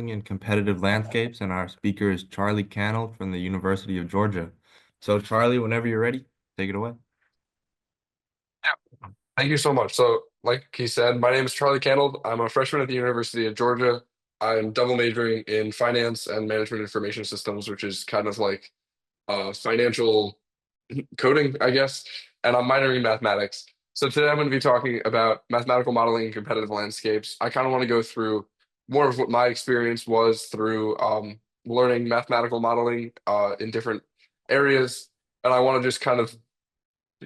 Modeling in Competitive Landscapes, and our speaker is Charlie Cannold from the University of Georgia. So Charlie, whenever you're ready, take it away. Yeah, thank you so much. So, like he said, my name is Charlie Cannold. I'm a freshman at the University of Georgia. I'm double majoring in finance and management information systems, which is kind of like financial coding, I guess. And I'm minoring in mathematics. So today I'm going to be talking about mathematical modeling in competitive landscapes. I kind of want to go through more of what my experience was through learning mathematical modeling in different areas. And I want to just kind of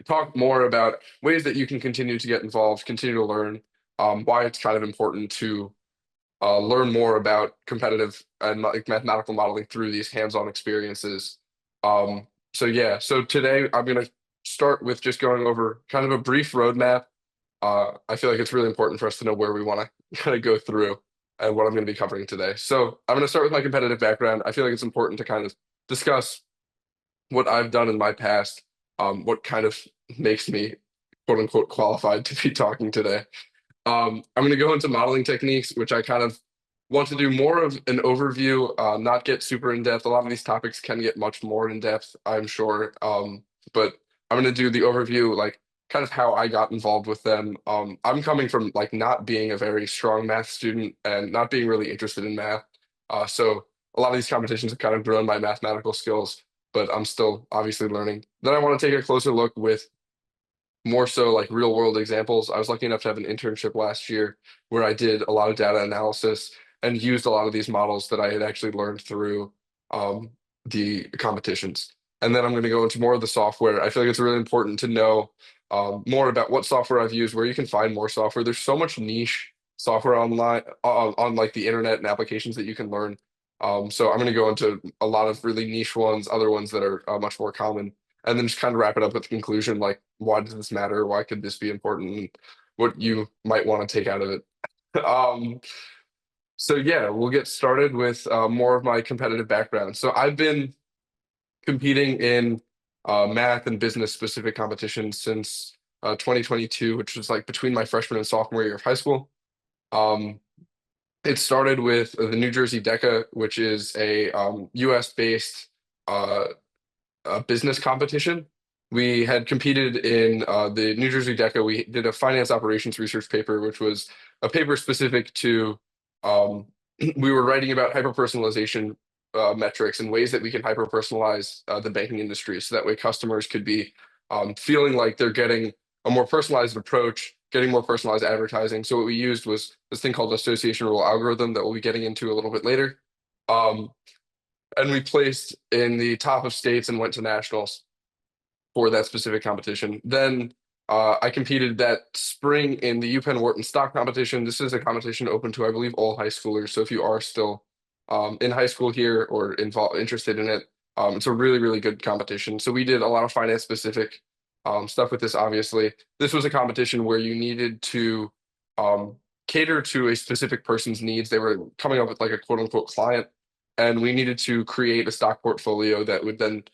talk more about ways that you can continue to get involved, continue to learn, why it's kind of important to learn more about competitive and like mathematical modeling through these hands-on experiences. So yeah, so today I'm going to start with just going over kind of a brief roadmap. I feel like it's really important for us to know where we want to kind of go through and what I'm going to be covering today. So I'm going to start with my competitive background. I feel like it's important to kind of discuss what I've done in my past, what kind of makes me quote unquote qualified to be talking today. I'm going to go into modeling techniques, which I kind of want to do more of an overview, not get super in depth. A lot of these topics can get much more in depth, I'm sure. But I'm going to do the overview, like kind of how I got involved with them. I'm coming from like not being a very strong math student and not being really interested in math. So a lot of these competitions have kind of grown my mathematical skills, but I'm still obviously learning. Then I want to take a closer look with more so like real world examples. I was lucky enough to have an internship last year where I did a lot of data analysis and used a lot of these models that I had actually learned through um, the competitions. And then I'm going to go into more of the software. I feel like it's really important to know more about what software I've used, where you can find more software. There's so much niche software online on like the internet and applications that you can learn. So I'm going to go into a lot of really niche ones, other ones that are much more common, and then just kind of wrap it up with the conclusion, like why does this matter? Why could this be important? And what you might want to take out of it. Um, so yeah, we'll get started with more of my competitive background. So I've been competing in math and business specific competitions since 2022, which was like between my freshman and sophomore year of high school. Um, it started with the New Jersey DECA, which is a US based uh, business competition. We had competed in the New Jersey DECA. We did a finance operations research paper, which was a paper specific to, we were writing about hyper-personalization metrics and ways that we can hyper-personalize the banking industry so that way customers could be feeling like they're getting a more personalized approach, getting more personalized advertising. So what we used was this thing called association rule algorithm that we'll be getting into a little bit later. Um, and we placed in the top of states and went to nationals for that specific competition. Then I competed that spring in the UPenn Wharton stock competition. This is a competition open to, I believe, all high schoolers. So if you are still in high school here or interested in it, it's a really, really good competition. So we did a lot of finance specific stuff with this, obviously. This was a competition where you needed to um, cater to a specific person's needs. They were coming up with like a quote unquote client, and we needed to create a stock portfolio that would then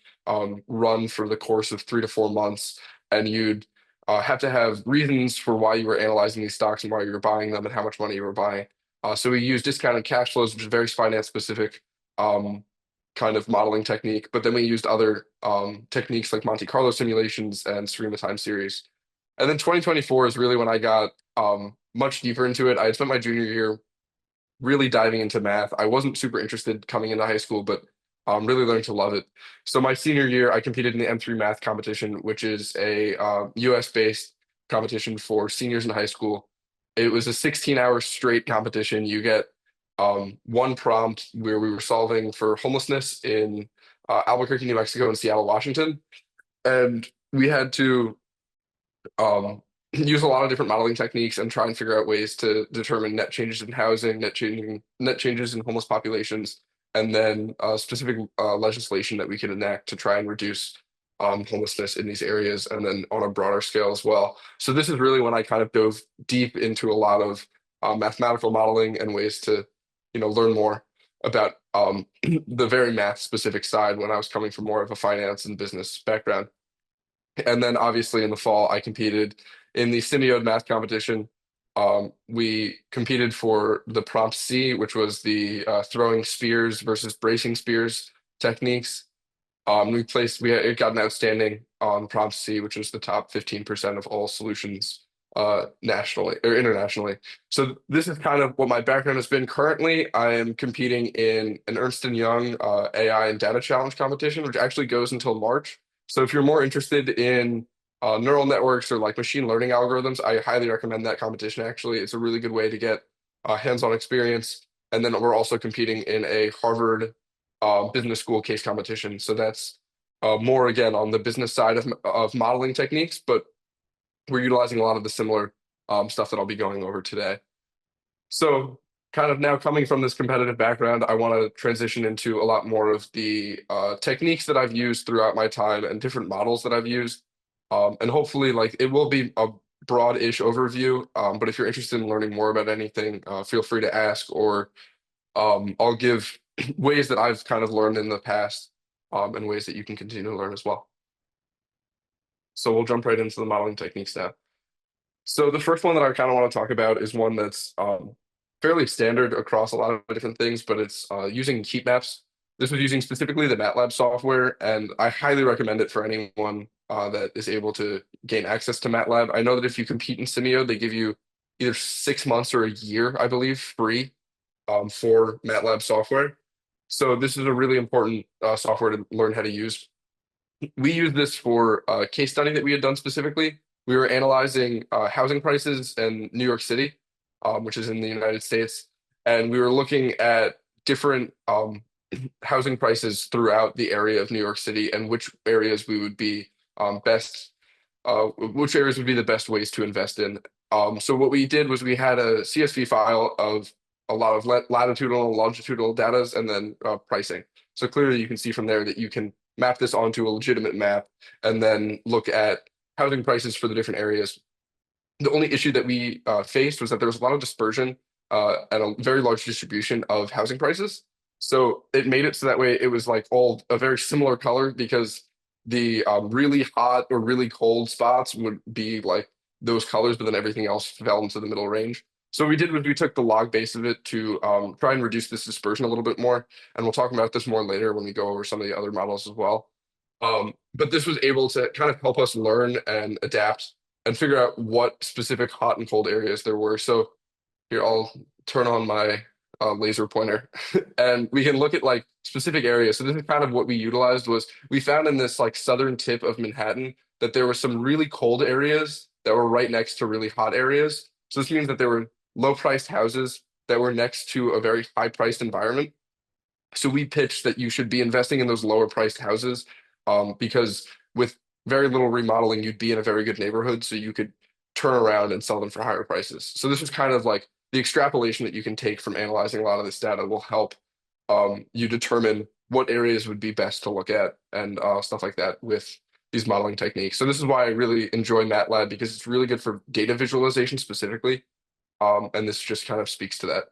run for the course of 3 to 4 months, and you'd have to have reasons for why you were analyzing these stocks and why you were buying them and how much money you were buying. So we used discounted cash flows, which is very finance specific kind of modeling technique. But then we used other techniques like Monte Carlo simulations and SARIMA time series. And then 2024 is really when I got much deeper into it. I had spent my junior year really diving into math. I wasn't super interested coming into high school, but really learned to love it. So my senior year, I competed in the M3 math competition, which is a US based competition for seniors in high school. It was a 16-hour straight competition. You get one prompt where we were solving for homelessness in Albuquerque, New Mexico, and Seattle, Washington. And we had to um, use a lot of different modeling techniques and try and figure out ways to determine net changes in housing, net changes in homeless populations, and then specific legislation that we could enact to try and reduce homelessness in these areas, and then on a broader scale as well. So this is really when I kind of dove deep into a lot of mathematical modeling and ways to, learn more about the very math specific side when I was coming from more of a finance and business background. And then obviously in the fall, I competed in the Symbiote math competition. We competed for the prompt C, which was the throwing spears versus bracing spears techniques. It got an outstanding on prompt C, which was the top 15% of all solutions nationally or internationally. So this is kind of what my background has been. Currently, I am competing in an Ernst& Young AI and data challenge competition, which actually goes until March. So if you're more interested in neural networks or like machine learning algorithms, I highly recommend that competition. Actually, it's a really good way to get hands-on experience. And then we're also competing in a Harvard business school case competition. So that's more again on the business side of modeling techniques, but we're utilizing a lot of the similar stuff that I'll be going over today. So kind of now coming from this competitive background, I want to transition into a lot more of the techniques that I've used throughout my time and different models that I've used. And hopefully like it will be a broad-ish overview, but if you're interested in learning more about anything, feel free to ask, or I'll give ways that I've kind of learned in the past, and ways that you can continue to learn as well. So we'll jump right into the modeling techniques now. So the first one that I kind of want to talk about is one that's fairly standard across a lot of different things, but it's using heat maps. This was using specifically the MATLAB software, and I highly recommend it for anyone that is able to gain access to MATLAB. I know that if you compete in Simio, they give you either 6 months or a year, I believe, free for MATLAB software. So this is a really important software to learn how to use. We used this for a case study that we had done specifically. We were analyzing housing prices in New York City, which is in the United States, and we were looking at different housing prices throughout the area of New York City and which areas we would be which areas would be the best ways to invest in. So what we did was we had a CSV file of a lot of latitudinal and longitudinal data and then pricing. So clearly you can see from there that you can map this onto a legitimate map and then look at housing prices for the different areas. The only issue that we faced was that there was a lot of dispersion and a very large distribution of housing prices. So it made it so that way it was like all a very similar color, because the really hot or really cold spots would be like those colors, but then everything else fell into the middle range. So what we did was we took the log base of it to try and reduce this dispersion a little bit more. And we'll talk about this more later when we go over some of the other models as well. But this was able to kind of help us learn and adapt and figure out what specific hot and cold areas there were. So here, I'll turn on my laser pointer and we can look at like specific areas. So this is kind of what we utilized. Was we found in this like southern tip of Manhattan that there were some really cold areas that were right next to really hot areas. So this means that there were low priced houses that were next to a very high priced environment. So we pitched that you should be investing in those lower priced houses, because with very little remodeling, you'd be in a very good neighborhood. So you could turn around and sell them for higher prices. So this is kind of like the extrapolation that you can take from analyzing a lot of this data will help you determine what areas would be best to look at and stuff like that with these modeling techniques. So this is why I really enjoy MATLAB, because it's really good for data visualization specifically. And this just kind of speaks to that.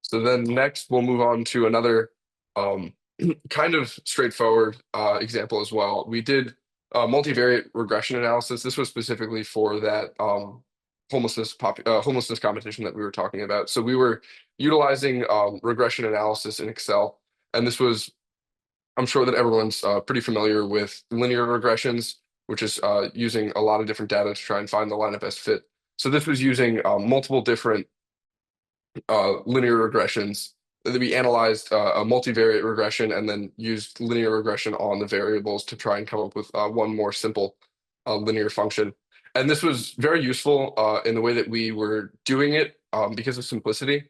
So then next we'll move on to another kind of straightforward example as well. We did multivariate regression analysis. This was specifically for that homelessness competition that we were talking about. So we were utilizing regression analysis in Excel, and this was, I'm sure that everyone's pretty familiar with linear regressions, which is using a lot of different data to try and find the line of best fit. So this was using multiple different linear regressions. We analyzed a multivariate regression and then used linear regression on the variables to try and come up with one more simple linear function. And this was very useful in the way that we were doing it because of simplicity.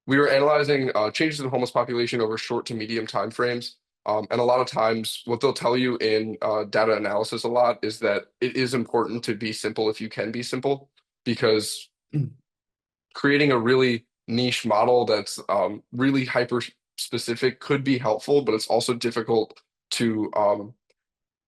We were analyzing changes in homeless population over short to medium time frames. And a lot of times what they'll tell you in data analysis a lot is that it is important to be simple if you can be simple, because creating a really niche model that's really hyper specific could be helpful, but it's also difficult to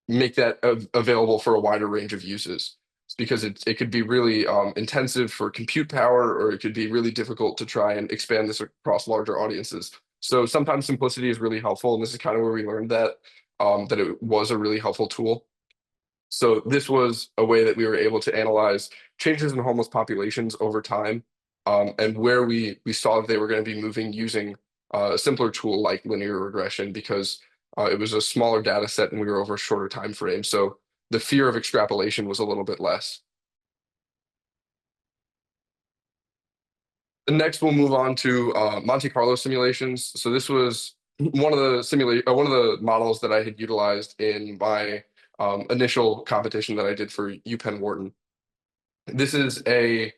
make that available for a wider range of uses. It's because it could be really intensive for compute power, or it could be really difficult to try and expand this across larger audiences. So sometimes simplicity is really helpful, and this is kind of where we learned that that it was a really helpful tool. So this was a way that we were able to analyze changes in homeless populations over time, and where we saw that they were going to be moving using a simpler tool like linear regression, because it was a smaller data set and we were over a shorter time frame. So the fear of extrapolation was a little bit less. And next, we'll move on to Monte Carlo simulations. So this was one of the models that I had utilized in my initial competition that I did for UPenn Wharton. This is a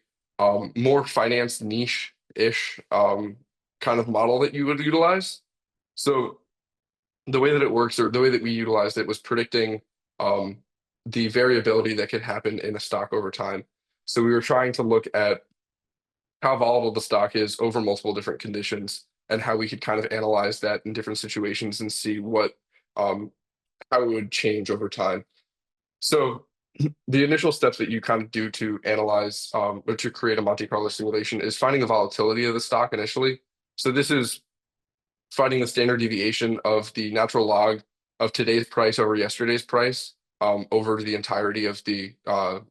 more finance niche-ish kind of model that you would utilize. So the way that it works, or the way that we utilized it, was predicting um, the variability that could happen in a stock over time. So we were trying to look at how volatile the stock is over multiple different conditions and how we could kind of analyze that in different situations and see what um, how it would change over time. So the initial steps that you kind of do to analyze or to create a Monte Carlo simulation is finding the volatility of the stock initially. So this is finding the standard deviation of the natural log of today's price over yesterday's price over the entirety of the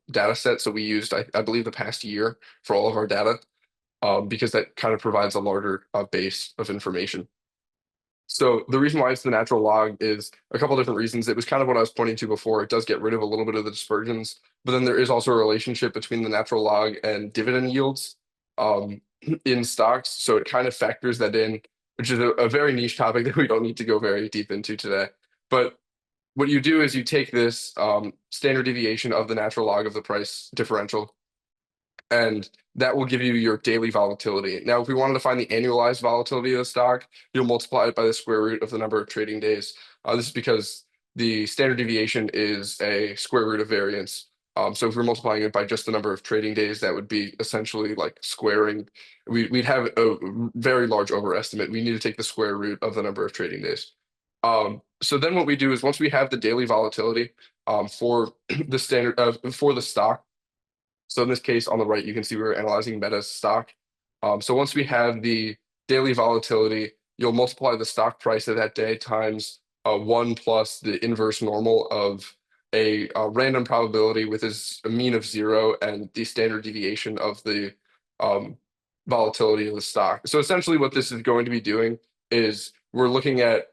data set. So we used, I believe, the past year for all of our data because that kind of provides a larger base of information. So the reason why it's the natural log is a couple different reasons. It was kind of what I was pointing to before. It does get rid of a little bit of the dispersions, but then there is also a relationship between the natural log and dividend yields in stocks. So it kind of factors that in, which is a very niche topic that we don't need to go very deep into today. But what you do is you take this standard deviation of the natural log of the price differential, and that will give you your daily volatility. Now, if we wanted to find the annualized volatility of the stock, you'll multiply it by the square root of the number of trading days. This is because the standard deviation is a square root of variance. So if we're multiplying it by just the number of trading days, that would be essentially like squaring. We'd have a very large overestimate. We need to take the square root of the number of trading days. So then what we do is once we have the daily volatility for the standard for the stock, so in this case, on the right, you can see we're analyzing Meta's stock. So once we have the daily volatility, you'll multiply the stock price of that day times 1 plus the inverse normal of a random probability with a mean of 0 and the standard deviation of the um, volatility of the stock. So essentially what this is going to be doing is we're looking at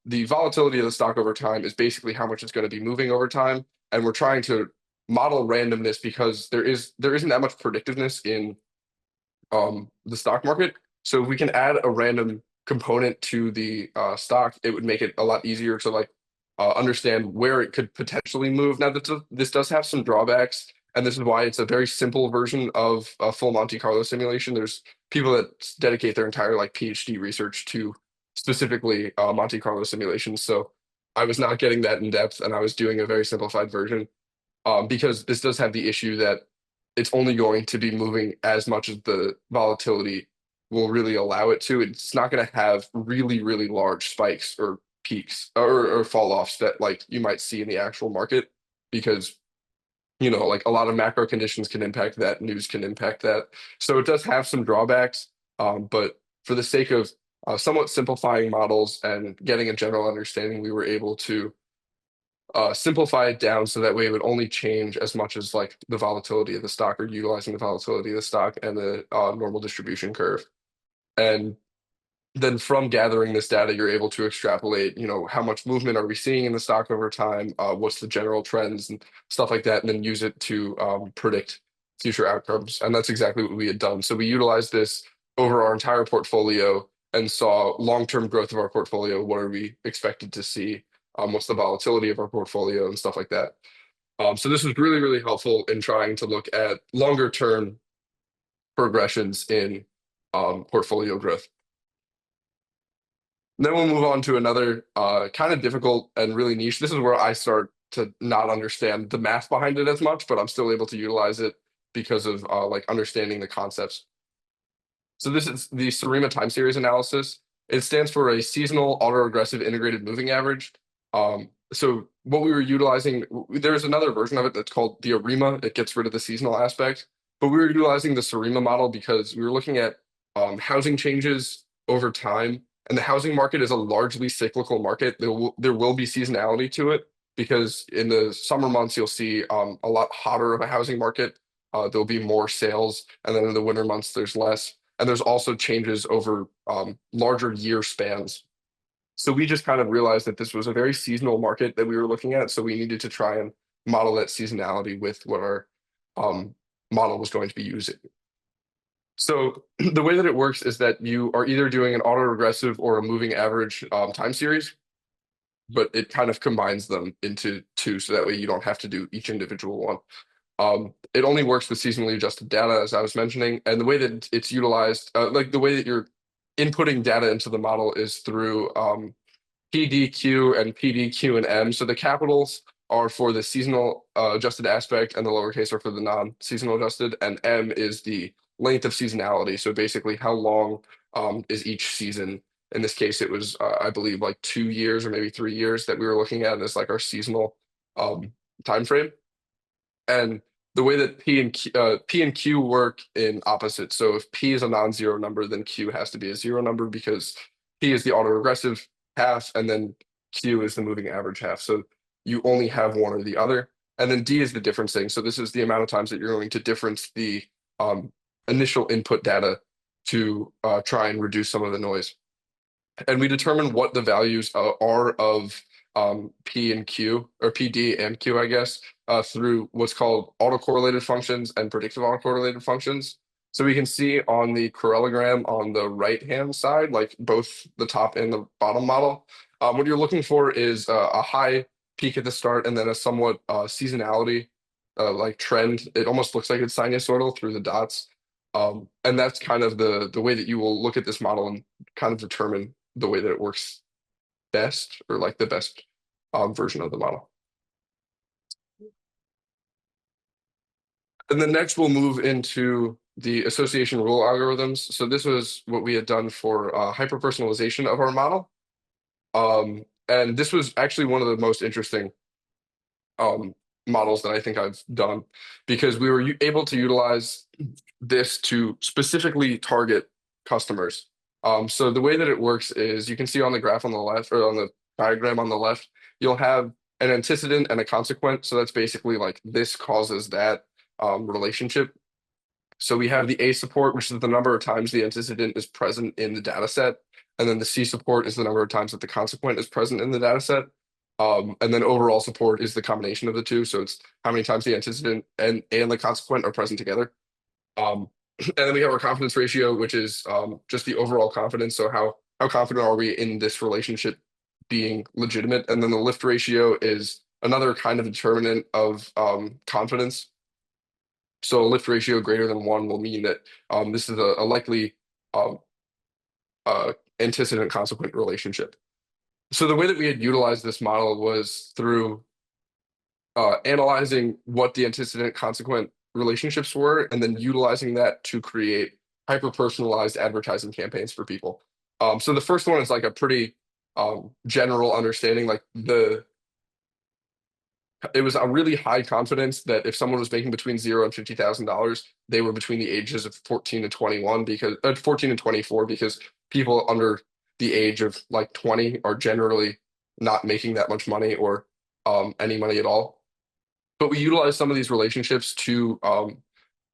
the volatility of the stock over time is basically how much it's going to be moving over time. And we're trying to model randomness because there isn't that much predictiveness in the stock market. So if we can add a random component to the stock, it would make it a lot easier to like understand where it could potentially move. Now this does have some drawbacks, and this is why it's a very simple version of a full Monte Carlo simulation. There's people that dedicate their entire like PhD research to specifically Monte Carlo simulations. So I was not getting that in depth, and I was doing a very simplified version because this does have the issue that it's only going to be moving as much as the volatility will really allow it to. It's not going to have really, really large spikes or peaks or fall offs that like you might see in the actual market because like a lot of macro conditions can impact that, news can impact that. So it does have some drawbacks, but for the sake of somewhat simplifying models and getting a general understanding, we were able to simplify it down so that way it would only change as much as like the volatility of the stock or utilizing the volatility of the stock and the normal distribution curve. And then from gathering this data, you're able to extrapolate, how much movement are we seeing in the stock over time? What's the general trends and stuff like that, and then use it to predict future outcomes. And that's exactly what we had done. So we utilized this over our entire portfolio and saw long-term growth of our portfolio. What are we expected to see? What's the volatility of our portfolio and stuff like that. So this was really, really helpful in trying to look at longer term progressions in portfolio growth. Then we'll move on to another kind of difficult and really niche. This is where I start to not understand the math behind it as much, but I'm still able to utilize it because of like understanding the concepts. So this is the SARIMA time series analysis. It stands for a seasonal autoregressive integrated moving average. So what we were utilizing, there's another version of it that's called the ARIMA. It gets rid of the seasonal aspect, but we were utilizing the SARIMA model because we were looking at housing changes over time, and the housing market is a largely cyclical market. There will be seasonality to it, because in the summer months, you'll see a lot hotter of a housing market. There'll be more sales, and then in the winter months, there's less. And there's also changes over larger year spans. So we just kind of realized that this was a very seasonal market that we were looking at. So we needed to try and model that seasonality with what our model was going to be using. So the way that it works is that you are either doing an autoregressive or a moving average time series, but it kind of combines them into two, so that way you don't have to do each individual one. It only works with seasonally adjusted data, as I was mentioning, and the way that it's utilized, like the way that you're inputting data into the model is through PDQ and PDQ and M. So the capitals are for the seasonal adjusted aspect, and the lowercase are for the non-seasonal adjusted, and M is the length of seasonality. So basically, how long is each season? In this case, it was, I believe, like 2 years or maybe 3 years that we were looking at as like our seasonal time frame. And the way that P and Q work in opposites. So if P is a non-zero number, then Q has to be a zero number, because P is the autoregressive half, and then Q is the moving average half. So you only have one or the other. And then D is the differencing. So this is the amount of times that you're going to difference the initial input data to try and reduce some of the noise. And we determine what the values are of P and Q, or PD and Q, I guess, through what's called autocorrelated functions and predictive autocorrelated functions. So we can see on the parallelogram on the right-hand side, like both the top and the bottom model, what you're looking for is a high peak at the start and then a somewhat seasonality like trend. It almost looks like it's sinusoidal through the dots. And that's kind of the way that you will look at this model and kind of determine the way that it works best, or like the best version of the model. And then next we'll move into the association rule algorithms. So this was what we had done for hyperpersonalization of our model. And this was actually one of the most interesting models that I think I've done, because we were able to utilize this to specifically target customers. So the way that it works is, you can see on the graph on the left, or on the diagram on the left, you'll have an antecedent and a consequent. So that's basically like this causes that relationship. So we have the A support, which is the number of times the antecedent is present in the data set. And then the C support is the number of times that the consequent is present in the data set. And then overall support is the combination of the two. So it's how many times the antecedent and the consequent are present together. And then we have our confidence ratio, which is just the overall confidence. So how confident are we in this relationship being legitimate? And then the lift ratio is another kind of determinant of confidence. So a lift ratio greater than 1 will mean that this is a likely antecedent consequent relationship. So the way that we had utilized this model was through analyzing what the antecedent consequent relationships were, and then utilizing that to create hyper-personalized advertising campaigns for people. So the first one is like a pretty general understanding, like it was a really high confidence that if someone was making between $0 and $50,000, they were between the ages of 14 and 21, because 14 and 24, because people under the age of like 20 are generally not making that much money, or any money at all. But we utilize some of these relationships to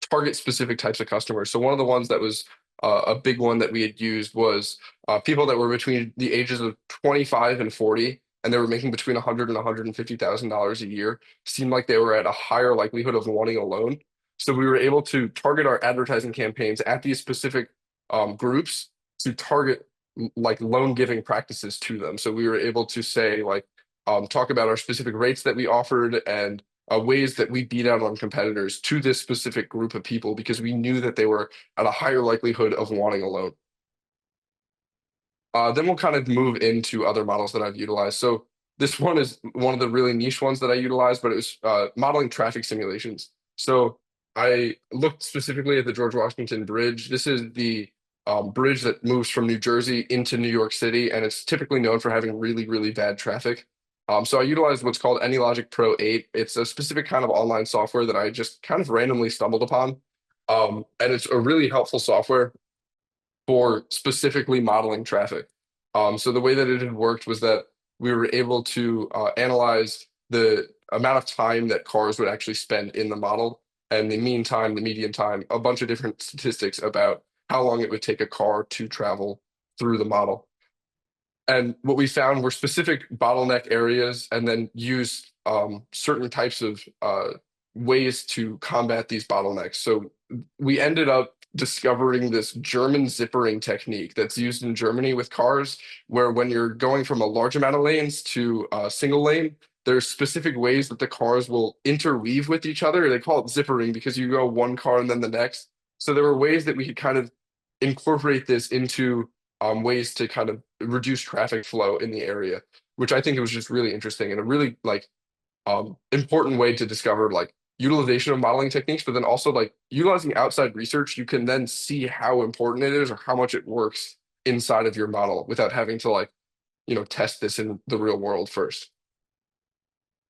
target specific types of customers. So one of the ones that was a big one that we had used was people that were between the ages of 25 and 40, and they were making between $100,000 and $150,000 a year. Seemed like they were at a higher likelihood of wanting a loan. So we were able to target our advertising campaigns at these specific groups to target like loan giving practices to them. So we were able to say, like, talk about our specific rates that we offered, and ways that we beat out on competitors to this specific group of people, because we knew that they were at a higher likelihood of wanting a loan. Then we'll kind of move into other models that I've utilized. So this one is one of the really niche ones that I utilized, but it was modeling traffic simulations. So I looked specifically at the George Washington Bridge. This is the bridge that moves from New Jersey into New York City, and it's typically known for having really, really bad traffic. So I utilized what's called AnyLogic Pro 8. It's a specific kind of online software that I just kind of randomly stumbled upon. And it's a really helpful software for specifically modeling traffic. So the way that it had worked was that we were able to analyze the amount of time that cars would actually spend in the model, and the mean time, the median time, a bunch of different statistics about how long it would take a car to travel through the model. And what we found were specific bottleneck areas, and then use certain types of ways to combat these bottlenecks. So we ended up discovering this German zippering technique that's used in Germany with cars, where when you're going from a large amount of lanes to a single lane, there's specific ways that the cars will interweave with each other. They call it zippering because you go one car and then the next. So there were ways that we could kind of incorporate this into ways to kind of reduce traffic flow in the area, which I think was just really interesting and a really like important way to discover like utilization of modeling techniques, but then also like utilizing outside research, you can then see how important it is or how much it works inside of your model without having to like, test this in the real world first.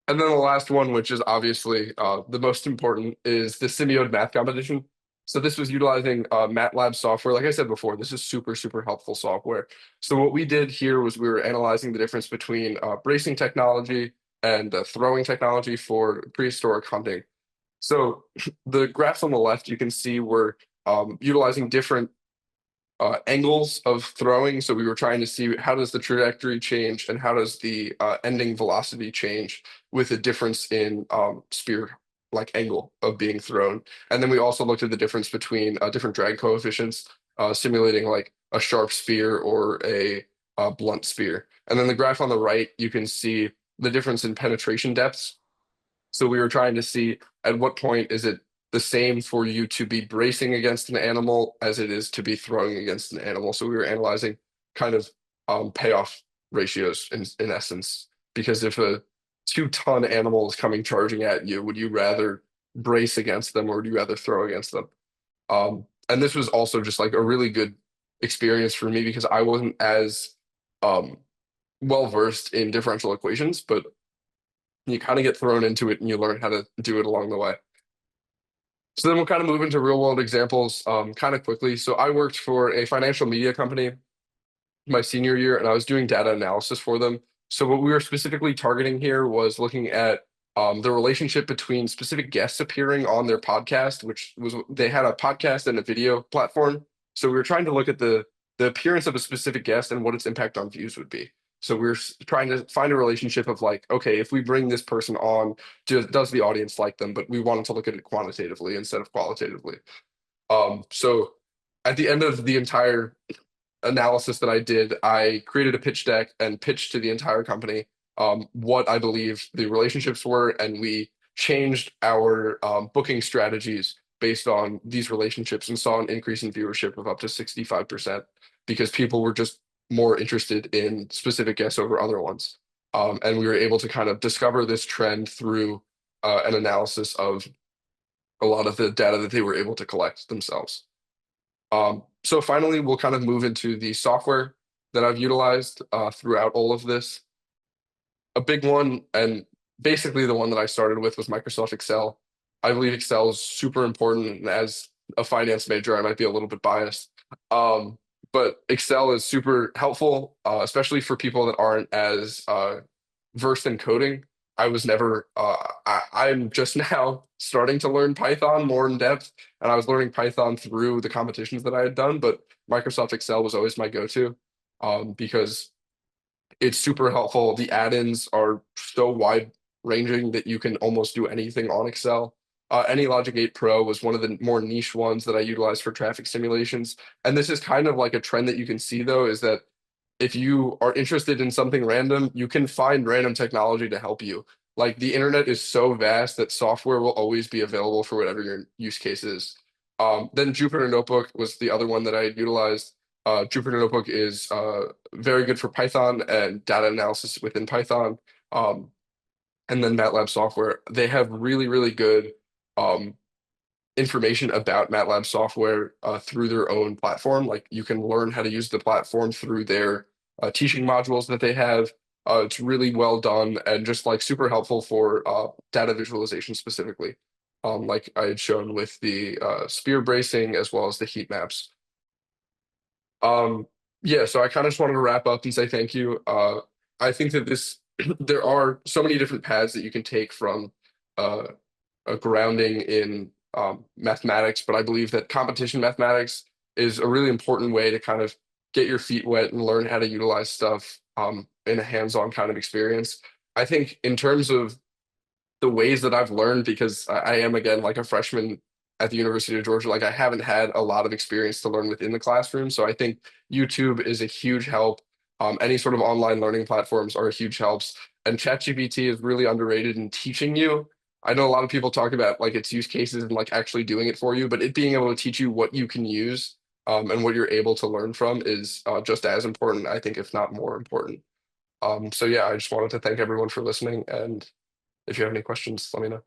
And then the last one, which is obviously the most important, is the Simioid math competition. So this was utilizing MATLAB software. Like I said before, this is super, super helpful software. So what we did here was we were analyzing the difference between bracing technology and throwing technology for prehistoric hunting. So the graphs on the left, you can see we're utilizing different angles of throwing. So we were trying to see how does the trajectory change and how does the ending velocity change with a difference in spear like angle of being thrown. And then we also looked at the difference between different drag coefficients, simulating like a sharp spear or a blunt spear. And then the graph on the right, you can see the difference in penetration depths. So we were trying to see at what point is it the same for you to be bracing against an animal as it is to be throwing against an animal. So we were analyzing kind of payoff ratios in essence, because if a 2-ton animal is coming charging at you, would you rather brace against them or would you rather throw against them? And this was also just like a really good experience for me because I wasn't as well versed in differential equations, but you kind of get thrown into it and you learn how to do it along the way. So then we'll kind of move into real world examples kind of quickly. So I worked for a financial media company my senior year and I was doing data analysis for them. So what we were specifically targeting here was looking at the relationship between specific guests appearing on their podcast, which was they had a podcast and a video platform. So we were trying to look at the appearance of a specific guest and what its impact on views would be. So we're trying to find a relationship of like, okay, if we bring this person on, does the audience like them? But we wanted to look at it quantitatively instead of qualitatively. So at the end of the entire analysis that I did, I created a pitch deck and pitched to the entire company what I believe the relationships were, and we changed our booking strategies based on these relationships and saw an increase in viewership of up to 65% because people were just more interested in specific guests over other ones. And we were able to kind of discover this trend through an analysis of a lot of the data that they were able to collect themselves. So finally, we'll kind of move into the software that I've utilized throughout all of this. A big one, and basically the one that I started with, was Microsoft Excel. I believe Excel is super important, and as a finance major, I might be a little bit biased. But Excel is super helpful, especially for people that aren't as versed in coding. I was never, I'm just now starting to learn Python more in depth, and I was learning Python through the competitions that I had done, but Microsoft Excel was always my go-to because it's super helpful. The add-ins are so wide-ranging that you can almost do anything on Excel. AnyLogic 8 Pro was one of the more niche ones that I utilized for traffic simulations. And this is kind of like a trend that you can see, though, is that if you are interested in something random, you can find random technology to help you. Like the internet is so vast that software will always be available for whatever your use case is. Then Jupyter Notebook was the other one that I utilized. Jupyter Notebook is very good for Python and data analysis within Python. And then MATLAB software, they have really, really good information about MATLAB software through their own platform. Like you can learn how to use the platform through their teaching modules that they have. It's really well done and just like super helpful for data visualization specifically. Like I had shown with the spear bracing as well as the heat maps. Yeah, so I kind of just wanted to wrap up and say thank you. I think that this there are so many different paths that you can take from uh, a grounding in mathematics, but I believe that competition mathematics is a really important way to kind of get your feet wet and learn how to utilize stuff in a hands-on kind of experience. I think in terms of the ways that I've learned, because I am again like a freshman at the University of Georgia, like I haven't had a lot of experience to learn within the classroom. So I think YouTube is a huge help. Any sort of online learning platforms are a huge helps. And ChatGPT is really underrated in teaching you. I know a lot of people talk about like its use cases and like actually doing it for you, but it being able to teach you what you can use and what you're able to learn from is just as important, I think, if not more important. So yeah, I just wanted to thank everyone for listening, and if you have any questions, let me know.